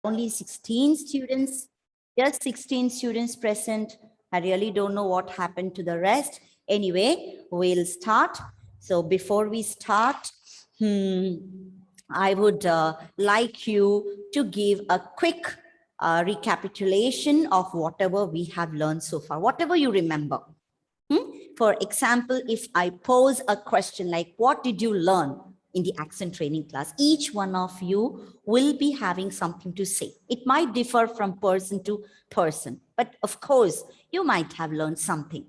only 16 students, just 16 students present. I really don't know what happened to the rest. Anyway, we'll start. So before we start, I would like you to give a quick recapitulation of whatever we have learned so far, whatever you remember. For example, if I pose a question like, what did you learn in the accent training class? Each one of you will be having something to say. It might differ from person to person, but of course, you might have learned something.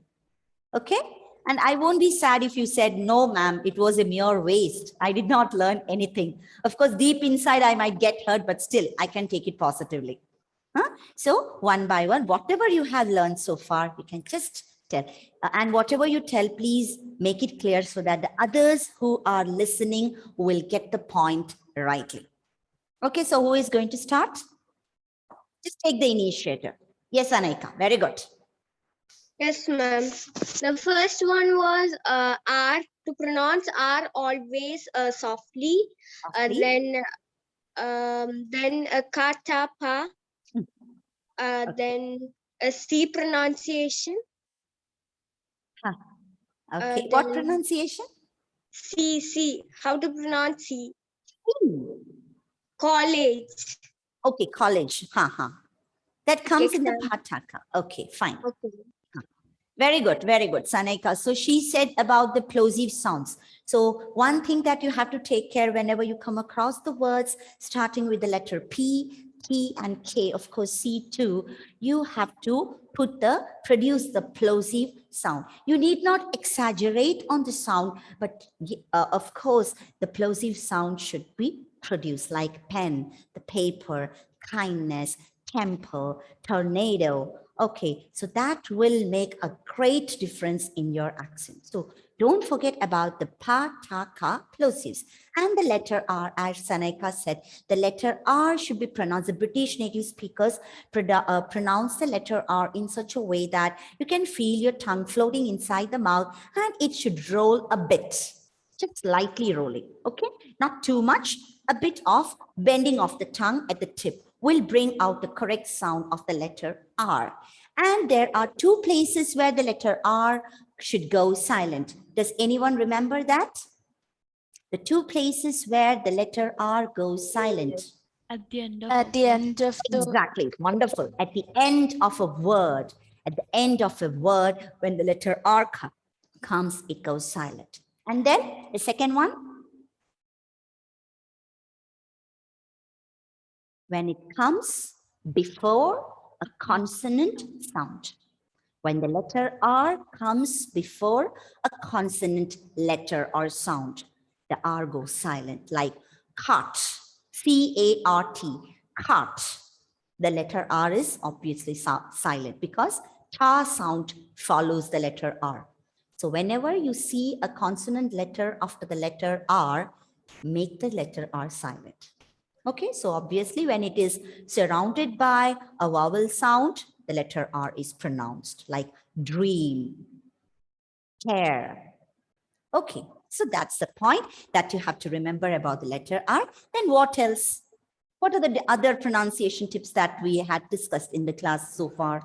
Okay? And I won't be sad if you said, no, ma'am, it was a mere waste. I did not learn anything. Of course, deep inside, I might get hurt, but still, I can take it positively. So one by one, whatever you have learned so far, you can just tell. And whatever you tell, please make it clear so that the others who are listening will get the point rightly. Okay, so who is going to start? Just take the initiative. Yes, Anaika, very good. Yes, ma'am. The first one was R. To pronounce R always softly. Then katapa. Okay. Then C pronunciation. Okay, what pronunciation? C. How to pronounce C? College. Okay, college. That comes in the Pataka. Okay, fine. Okay. Very good, Sanaika. So she said about the plosive sounds. So one thing that you have to take care whenever you come across the words starting with the letter P, T, and K, of course, C too, you have to produce the plosive sound. You need not exaggerate on the sound, but of course, the plosive sound should be produced like pen, the paper, kindness, temple, tornado. Okay, so that will make a great difference in your accent. So don't forget about the pa, ta, ka plosives. And the letter R, as Sanaika said, the letter R should be pronounced. The British native speakers pronounce the letter R in such a way that you can feel your tongue floating inside the mouth and it should roll a bit, just lightly rolling, okay? Not too much, a bit of bending of the tongue at the tip will bring out the correct sound of the letter R. And there are two places where the letter R should go silent. Does anyone remember that? The two places where the letter R goes silent. At the end of Exactly, wonderful. At the end of a word, when the letter R comes, it goes silent. And then the second one, when it comes before a consonant sound. When the letter R comes before a consonant letter or sound, the R goes silent, like cart, C-A-R-T, cart. The letter R is obviously silent because ta sound follows the letter R. So whenever you see a consonant letter after the letter R, make the letter R silent. Okay, so obviously when it is surrounded by a vowel sound, the letter R is pronounced, like dream, care. Okay, so that's the point that you have to remember about the letter R. Then what else? What are the other pronunciation tips that we had discussed in the class so far?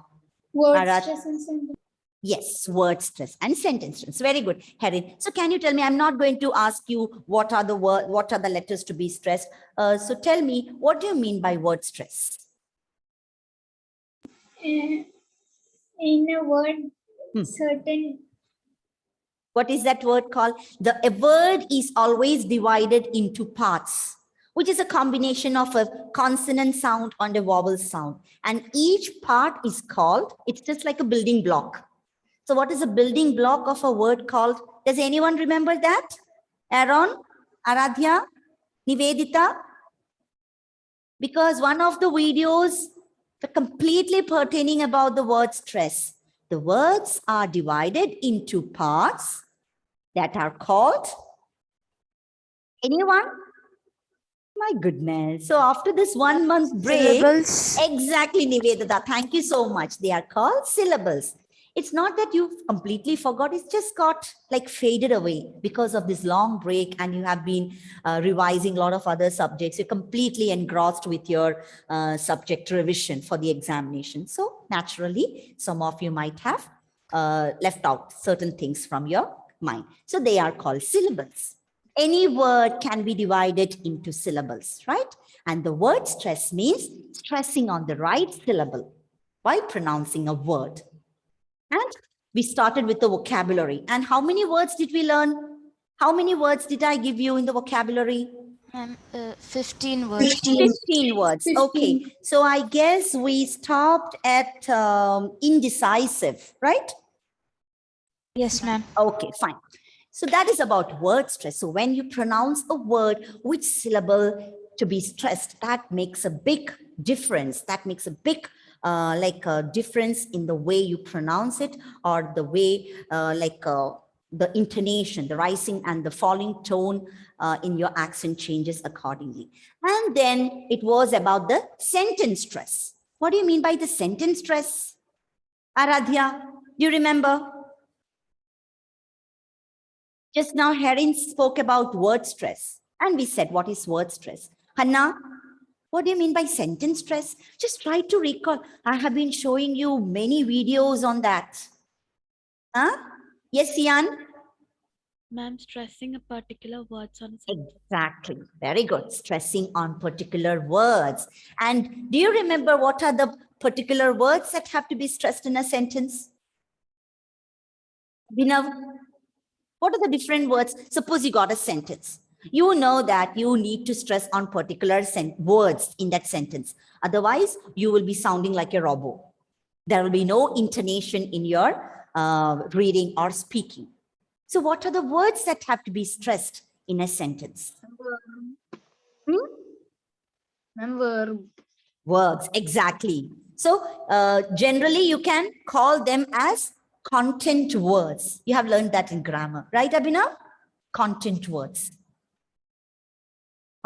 Word stress and sentence. Yes, word stress and sentence stress. Very good, Herin. So can you tell me, I'm not going to ask you what are the letters to be stressed. So tell me, what do you mean by word stress? In a word, certain. What is that word called? A word is always divided into parts, which is a combination of a consonant sound and a vowel sound. And each part is called, it's just like a building block. So what is a building block of a word called? Does anyone remember that? Aaron, Aradhya, Nivedita? Because one of the videos completely pertaining about the word stress. The words are divided into parts that are called, anyone? My goodness. So after this 1 month break, syllables. Exactly, Nivedita. Thank you so much. They are called syllables. It's not that you've completely forgot, it's just got like faded away because of this long break, and you have been revising a lot of other subjects. You're completely engrossed with your subject revision for the examination. So naturally, some of you might have left out certain things from your mind. So they are called syllables. Any word can be divided into syllables, right? And the word stress means stressing on the right syllable while pronouncing a word. And we started with the vocabulary. And how many words did we learn? How many words did I give you in the vocabulary? 15 words. 15 words. 15. Okay. So I guess we stopped at indecisive, right? Yes, ma'am. Okay, fine. So that is about word stress. So when you pronounce a word, which syllable to be stressed, that makes a big difference. That makes a big like a difference in the way you pronounce it, or the way the intonation, the rising and the falling tone in your accent changes accordingly. And then it was about the sentence stress. What do you mean by the sentence stress? Aradhya, do you remember? Just now, Herin spoke about word stress, and we said, what is word stress? Hanna, what do you mean by sentence stress? Just try to recall. I have been showing you many videos on that. Huh? Yes, Ian? Ma'am, stressing a particular words on a sentence. Exactly. Very good. Stressing on particular words. And do you remember what are the particular words that have to be stressed in a sentence? Binav, what are the different words? Suppose you got a sentence. You know that you need to stress on particular words in that sentence. Otherwise, you will be sounding like a robot. There will be no intonation in your reading or speaking. So what are the words that have to be stressed in a sentence? Verb. Verbs, exactly. So generally, you can call them as content words. You have learned that in grammar, right, Abhinav? Content words.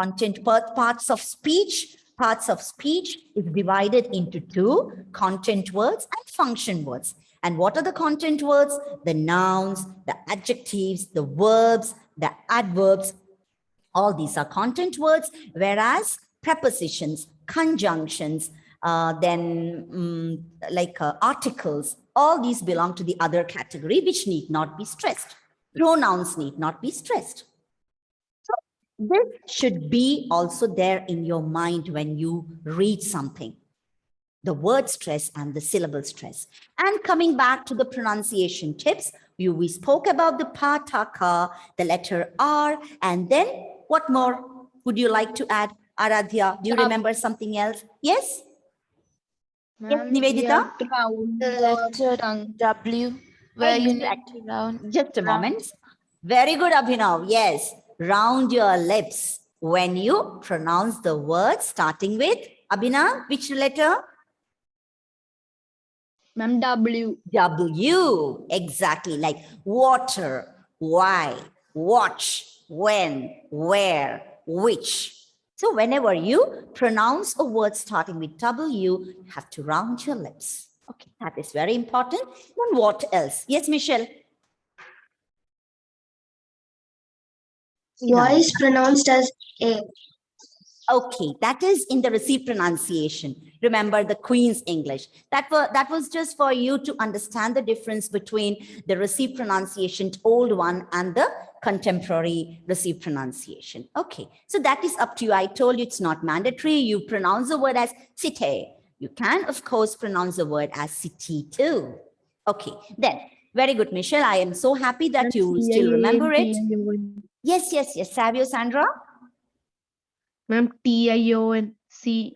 Content parts of speech. Parts of speech is divided into two: content words and function words. And what are the content words? The nouns, the adjectives, the verbs, the adverbs. All these are content words, whereas prepositions, conjunctions, articles, all these belong to the other category, which need not be stressed. Pronouns need not be stressed. So this should be also there in your mind when you read something. The word stress and the syllable stress. And coming back to the pronunciation tips, we spoke about the pataka, the letter R, and then what more would you like to add, Aradhya? Do you remember something else? Yes? Yes, Nivedita? The letter W, where you need to round. Just a moment. Very good, Abhinav. Yes. Round your lips when you pronounce the word starting with Abhinav. Which letter? Ma'am, W. W. Exactly. Like water, why, watch, when, where, which. So whenever you pronounce a word starting with W, you have to round your lips. Okay, that is very important. Then what else? Yes, Michelle. Y is pronounced as A. Okay, that is in the received pronunciation. Remember the Queen's English. That was just for you to understand the difference between the received pronunciation, old one, and the contemporary received pronunciation. Okay, so that is up to you. I told you it's not mandatory. You pronounce the word as cite. You can, of course, pronounce the word as city too. Okay, then, very good, Michelle. I am so happy that you still remember it. Yes, yes, yes. Savio, Sandra? Ma'am, TIONCI.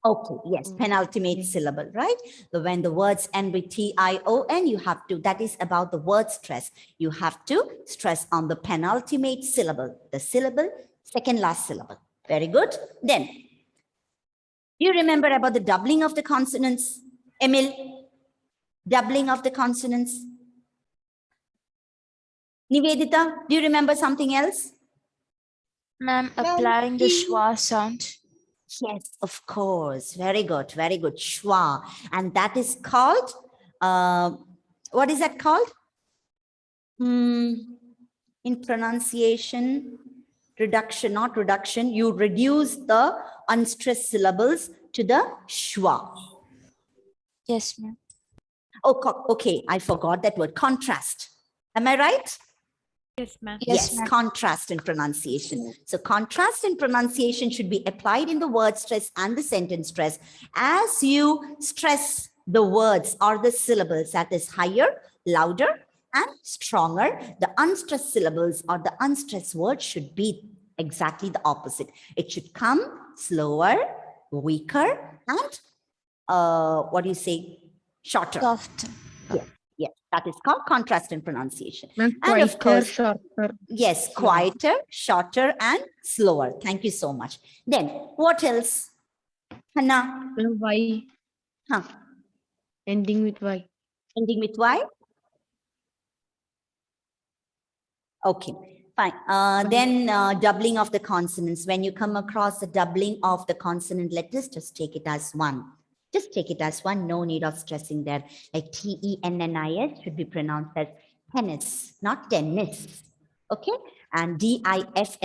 Okay, yes, penultimate syllable, right? So when the words end with TION, you have to, that is about the word stress. You have to stress on the penultimate syllable, the syllable, second last syllable. Very good. Then, do you remember about the doubling of the consonants? Emil, doubling of the consonants. Nivedita, do you remember something else? Ma'am, applying the schwa sound. Yes, of course. Very good. Very good. Schwa. And that is called what is that called? In pronunciation, reduction, not reduction, you reduce the unstressed syllables to the schwa. Yes, ma'am. Oh, okay, I forgot that word, contrast. Am I right? Yes, ma'am. Yes, Yes, ma'am. contrast in pronunciation. So contrast in pronunciation should be applied in the word stress and the sentence stress. As you stress the words or the syllables that is higher, louder, and stronger, the unstressed syllables or the unstressed words should be exactly the opposite. It should come slower, weaker, and what do you say? Shorter. Soft. Yes, that is called contrast in pronunciation. Ma'am, And of quieter, course, shorter. yes, quieter, shorter, and slower. Thank you so much. Then what else? Hannah, Ma'am, Y, huh? ending with Y. Ending with Y? Okay, fine. Then doubling of the consonants. When you come across the doubling of the consonant letters, just take it as one. Just take it as one. No need of stressing there. Like Tennis should be pronounced as tennis, not tennis. Okay? And Difficult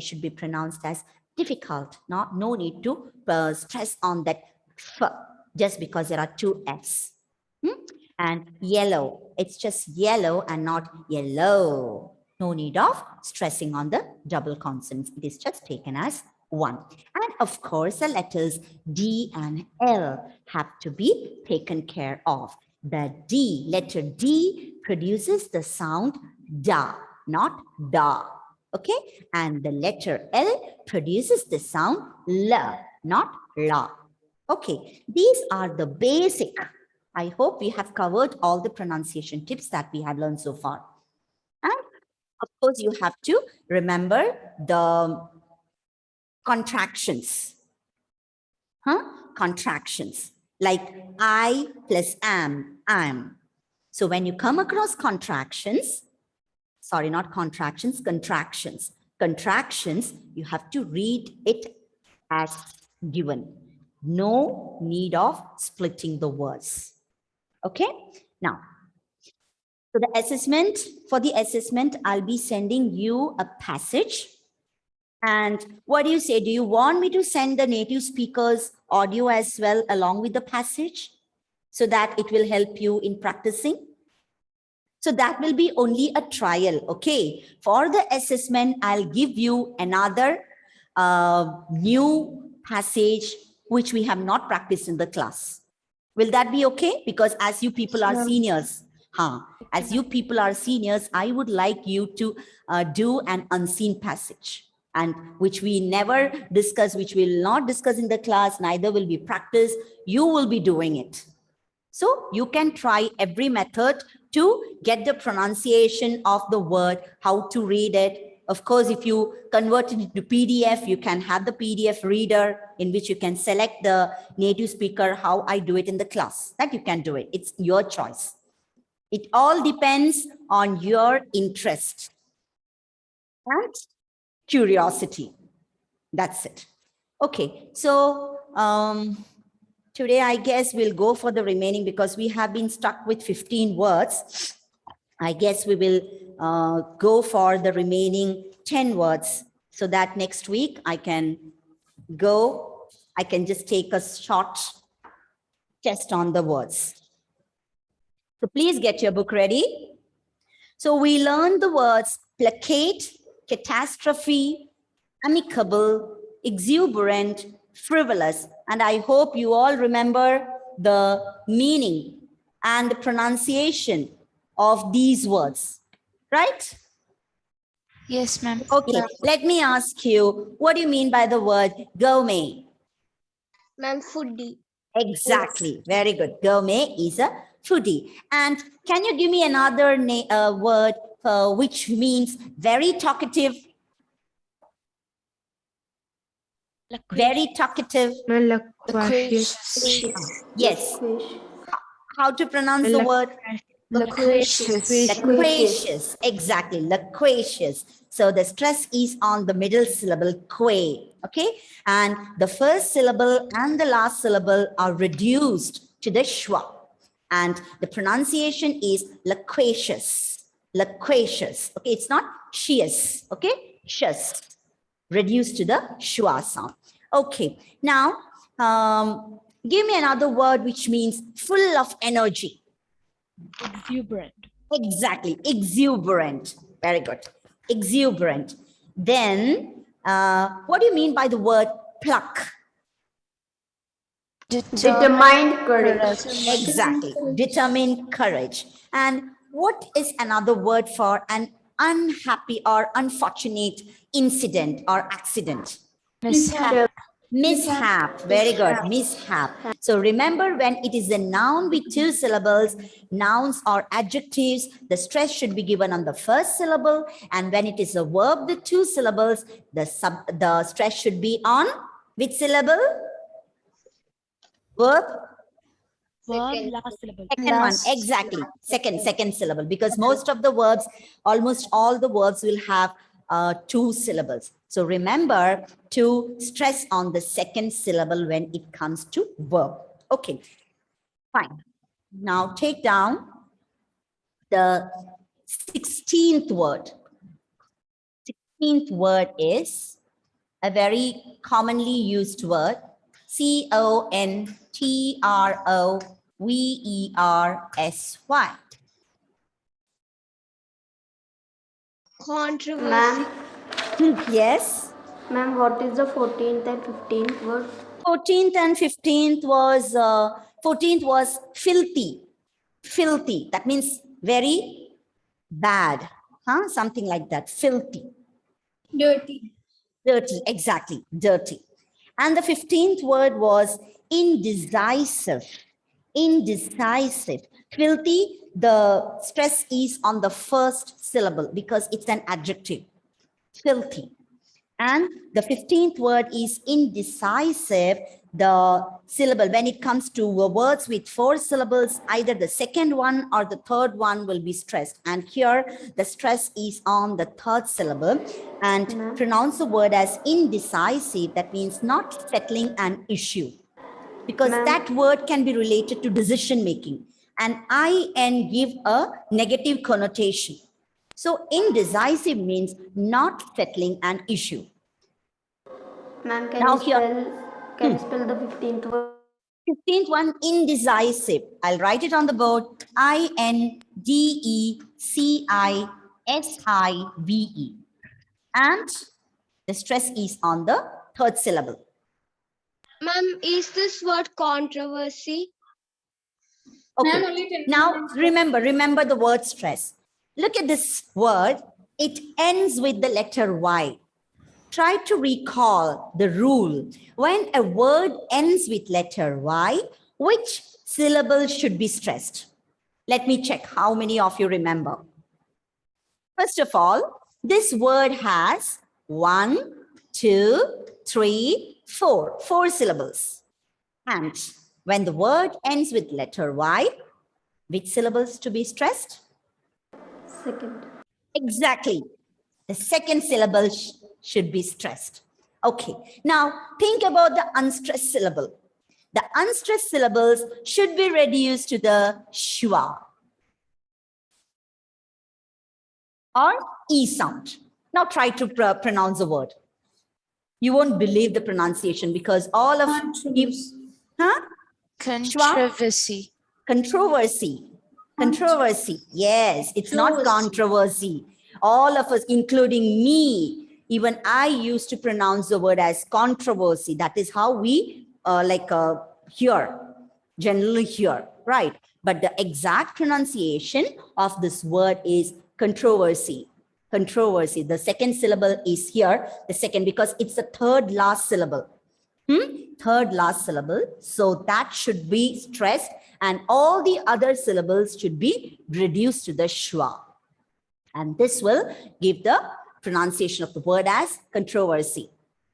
should be pronounced as difficult. No need to stress on that f just because there are two Fs. And yellow, it's just yellow and not yellow. No need of stressing on the double consonants. It is just taken as one. And of course, the letters D and L have to be taken care of. The D, letter D produces the sound da, not da. Okay? And the letter L produces the sound la, not la. Okay, these are the basic. I hope we have covered all the pronunciation tips that we have learned so far. And of course, you have to remember the contractions. Contractions like I plus am. So when you come across contractions, sorry, not contractions, contractions. Contractions, you have to read it as given. No need of splitting the words. Okay, now, so the assessment, for the assessment, I'll be sending you a passage. And what do you say? Do you want me to send the native speakers audio as well along with the passage so that it will help you in practicing? So that will be only a trial, okay? For the assessment, I'll give you another new passage which we have not practiced in the class. Will that be okay? Because as you people are seniors, as you people are seniors, I would like you to do an unseen passage, and which we never discuss, which we will not discuss in the class, neither will be practiced. You will be doing it. So you can try every method to get the pronunciation of the word, how to read it. Of course, if you convert it into PDF, you can have the PDF reader in which you can select the native speaker, how I do it in the class. That you can do it. It's your choice. It all depends on your interest and curiosity. That's it. Okay, so today I guess we'll go for the remaining because we have been stuck with 15 words. I guess we will go for the remaining 10 words so that next week I can just take a short test on the words. So please get your book ready. So we learned the words placate, catastrophe, amicable, exuberant, frivolous, and I hope you all remember the meaning and the pronunciation of these words, right? Yes, ma'am. Okay, let me ask you, what do you mean by the word gourmet? Ma'am, foodie. Exactly, very good. Gourmet is a foodie. And can you give me another word which means very talkative? Very talkative. Loquacious. Yes. How to pronounce the word? Loquacious. Loquacious. Exactly. Loquacious. So the stress is on the middle syllable, que. Okay. And the first syllable and the last syllable are reduced to the schwa. And the pronunciation is loquacious. Loquacious. Okay, it's not shious. Okay, shus. Reduced to the schwa sound. Okay, now give me another word which means full of energy. Exuberant. Exactly, exuberant. Very good. Exuberant. Then, what do you mean by the word pluck? Determined courage. Exactly, determined courage. And what is another word for an unhappy or unfortunate incident or accident? Mishap. Mishap. Very good. Mishap. So remember, when it is a noun with two syllables, nouns or adjectives, the stress should be given on the first syllable. And when it is a verb with two syllables, the stress should be on which syllable? Verb. Verb, last syllable. Second one, exactly. Second syllable, because most of the verbs, almost all the verbs will have two syllables. So remember to stress on the second syllable when it comes to verb. Okay, fine. Now take down the 16th word. 16th word is a very commonly used word. Controversy. Controversy. Yes. Ma'am, what is the 14th and 15th word? 14th and 15th was filthy. Filthy. That means very bad. Huh? Something like that. Filthy. Dirty. Dirty. Exactly. Dirty. And the 15th word was indecisive. Indecisive. Filthy, the stress is on the first syllable because it's an adjective. Filthy. And the 15th word is indecisive. The syllable, when it comes to words with four syllables, either the second one or the third one will be stressed. And here the stress is on the third syllable. And pronounce the word as indecisive. That means not settling an issue. Because that word can be related to decision making. And IN give a negative connotation. So indecisive means not settling an issue. Ma'am, Now can you spell the 15th word? 15th one, indecisive. I'll write it on the board. INDECISIVE. And the stress is on the third syllable. Ma'am, is this word controversy? Okay. Ma'am, only 10 Now minutes. remember the word stress. Look at this word. It ends with the letter Y. Try to recall the rule. When a word ends with letter Y, which syllable should be stressed? Let me check how many of you remember. First of all, this word has 1, 2, 3, 4. 4 syllables. And when the word ends with letter Y, which syllables to be stressed? Second. Exactly. The second syllable should be stressed. Okay. Now think about the unstressed syllable. The unstressed syllables should be reduced to the schwa or E sound. Now try to pronounce the word. You won't believe the pronunciation because all of you, huh? Controversy. Controversy. Controversy. Yes, it's not controversy. All of us, including me, even I used to pronounce the word as controversy. That is how we hear, generally hear, right? But the exact pronunciation of this word is controversy. Controversy. The second syllable is here, the second, because it's the third last syllable. Third last syllable. So that should be stressed and all the other syllables should be reduced to the schwa. And this will give the pronunciation of the word as controversy.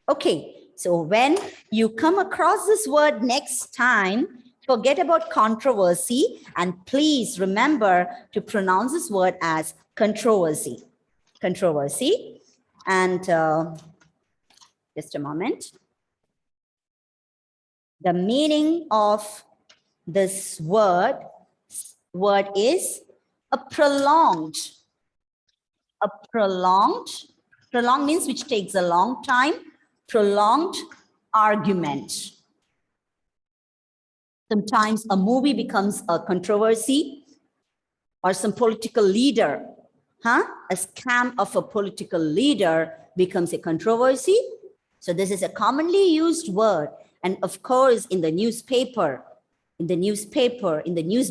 Okay, so when you come across this word next time, forget about controversy and please remember to pronounce this word as controversy. Controversy. And just a moment. The meaning of this word word is a prolonged. A prolonged means which takes a long time, prolonged argument. Sometimes a movie becomes a controversy, or some political leader, a scam of a political leader becomes a controversy. So this is a commonly used word. And of course, in the newspaper, in the news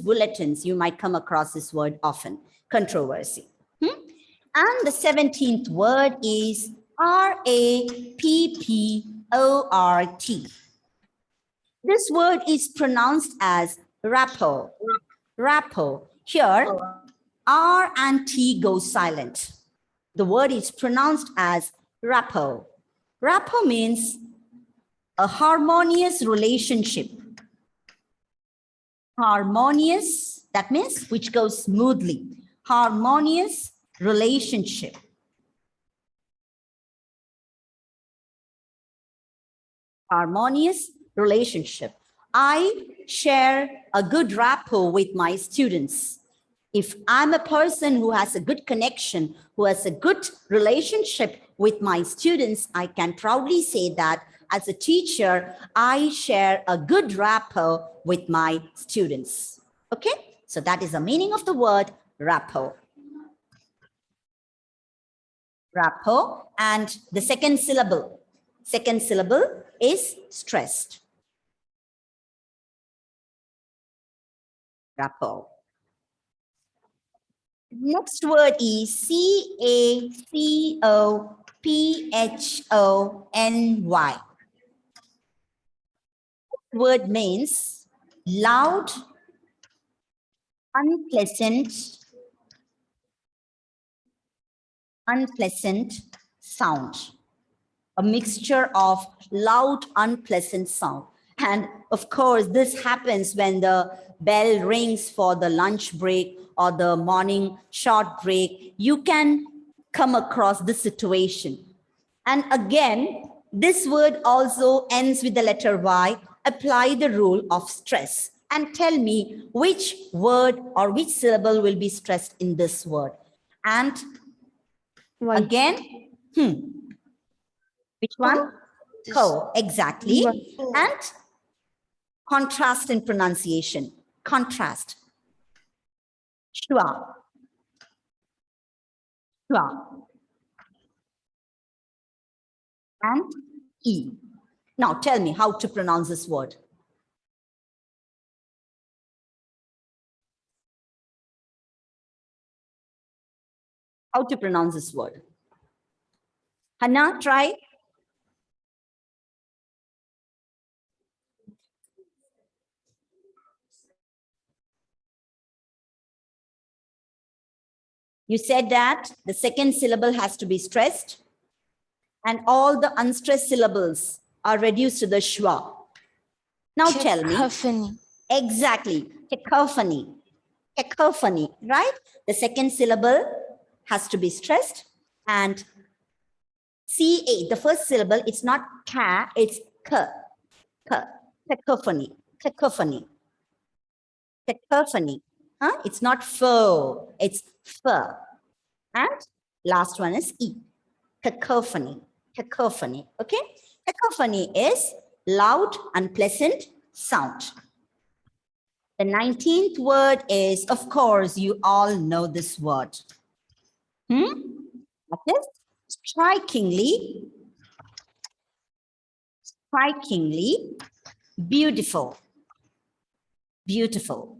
bulletins, you might come across this word often, controversy. And the 17th word is R-A-P-P-O-R-T. This word is pronounced as rapport. Rapport. Here, R and T go silent. The word is pronounced as rapport. Rapport means a harmonious relationship. Harmonious, that means which goes smoothly. Harmonious relationship. Harmonious relationship. I share a good rapport with my students. If I'm a person who has a good connection, who has a good relationship with my students, I can proudly say that as a teacher, I share a good rapport with my students. Okay, so that is the meaning of the word rapport. Rapport, and the second syllable is stressed. Rapport. Next word is C-A-C-O-P-H-O-N-Y. Word means loud, unpleasant sound. A mixture of loud, unpleasant sound. And of course, this happens when the bell rings for the lunch break or the morning short break. You can come across this situation. And again, this word also ends with the letter Y. Apply the rule of stress and tell me which word or which syllable will be stressed in this word. And again, which one? Co, exactly. And contrast in pronunciation. Contrast. Shua. Shua. And E. Now tell me how to pronounce this word. How to pronounce this word? Hannah, try. You said that the second syllable has to be stressed and all the unstressed syllables are reduced to the schwa. Now tell me. Cacophony. Exactly. Cacophony. Cacophony, right? The second syllable has to be stressed and CA, the first syllable, it's not ka, it's ka. Ka. Cacophony. Cacophony. Cacophony. It's not fo, it's fur. And last one is E. Cacophony. Cacophony. Okay? Cacophony is loud, unpleasant sound. The 19th word is, of course, you all know this word. What is? Strikingly beautiful. Beautiful.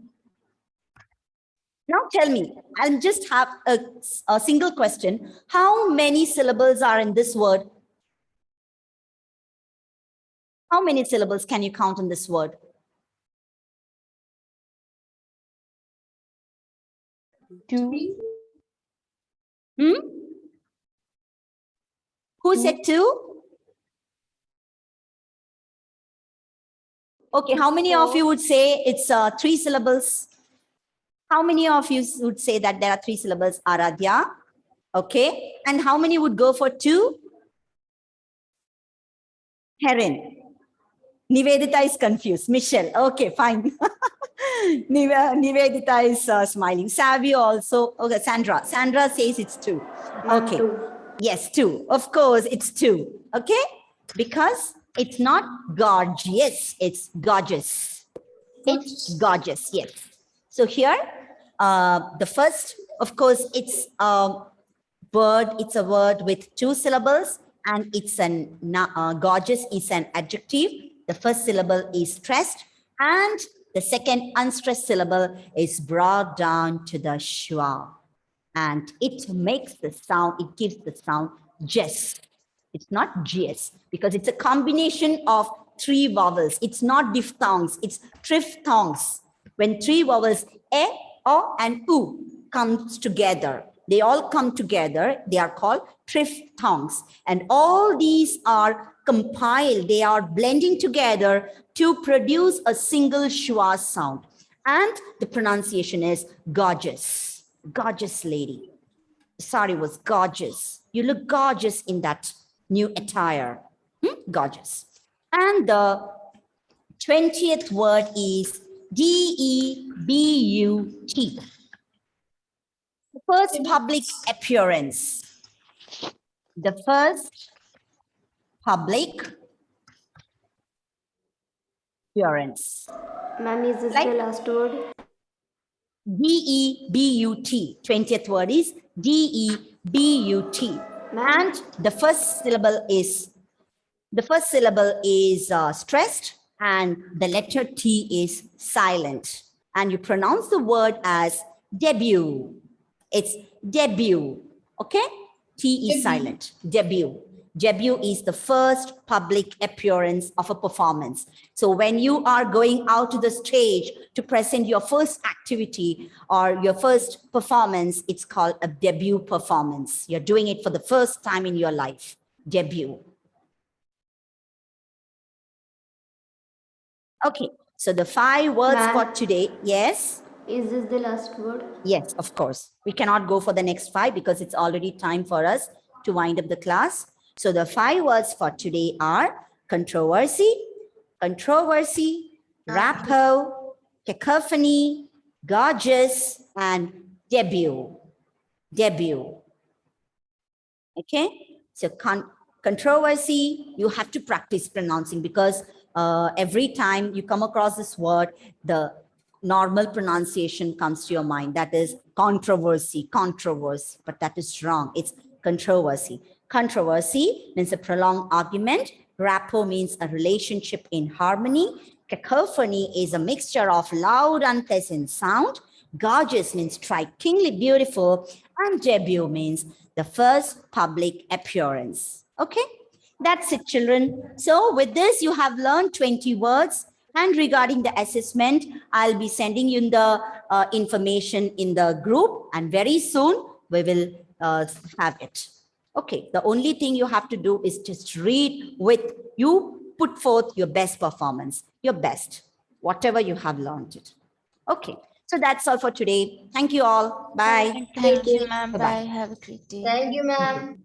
Now tell me, I'll just have a single question. How many syllables are in this word? How many syllables can you count in this word? Two. Who said two? Okay, how many of you would say it's 3 syllables? How many of you would say that there are 3 syllables? Aradhya. Okay. And how many would go for 2? Heron. Nivedita is confused. Michelle. Okay, fine. Nivedita is smiling. Savio also. Okay, Sandra. Sandra says it's 2. Ma'am, Okay. 2. Yes, 2. Of course, it's 2. Okay? Because it's not gorgeous, it's gorgeous. It's gorgeous, yes. So here, the first, of course, it's a word. It's a word with 2 syllables, and it's an gorgeous is an adjective. The first syllable is stressed, and the second unstressed syllable is brought down to the schwa. And it makes the sound, it gives the sound jess. It's not gs because it's a combination of 3 vowels. It's not diphthongs, it's triphthongs. When 3 vowels e, o, and u comes together, they all come together, they are called triphthongs. And all these are compiled, they are blending together to produce a single schwa sound. And the pronunciation is gorgeous. Gorgeous lady. Sari was gorgeous. You look gorgeous in that new attire. Gorgeous. And the 20th word is debut. The first public appearance. The first public appearance. Ma'am, is this Right. the last word? D-E-B-U-T. 20th word is D-E-B-U-T. And the first syllable is stressed, and the letter T is silent. And you pronounce the word as debut. It's debut. Okay? T is silent. Debut. Debut is the first public appearance of a performance. So when you are going out to the stage to present your first activity or your first performance, it's called a debut performance. You're doing it for the first time in your life. Debut. Okay, so the 5 words for today. Yes? Is this the last word? Yes, of course. We cannot go for the next 5 because it's already time for us to wind up the class. So the 5 words for today are controversy, rapport, cacophony, gorgeous, and debut. Debut. Okay? So controversy, you have to practice pronouncing because every time you come across this word, the normal pronunciation comes to your mind. That is controversy, but that is wrong. It's controversy. Controversy means a prolonged argument. Rapport means a relationship in harmony. Cacophony is a mixture of loud, unpleasant sound. Gorgeous means strikingly beautiful. And debut means the first public appearance. Okay, that's it, children. So with this, you have learned 20 words. And regarding the assessment, I'll be sending you the information in the group. And very soon, we will have it. Okay, the only thing you have to do is just read with you, put forth your best performance, your best, whatever you have learned it. Okay, so that's all for today. Thank you all. Bye. Thank you, ma'am. Bye-bye. Bye. Have a great day. Thank you, ma'am.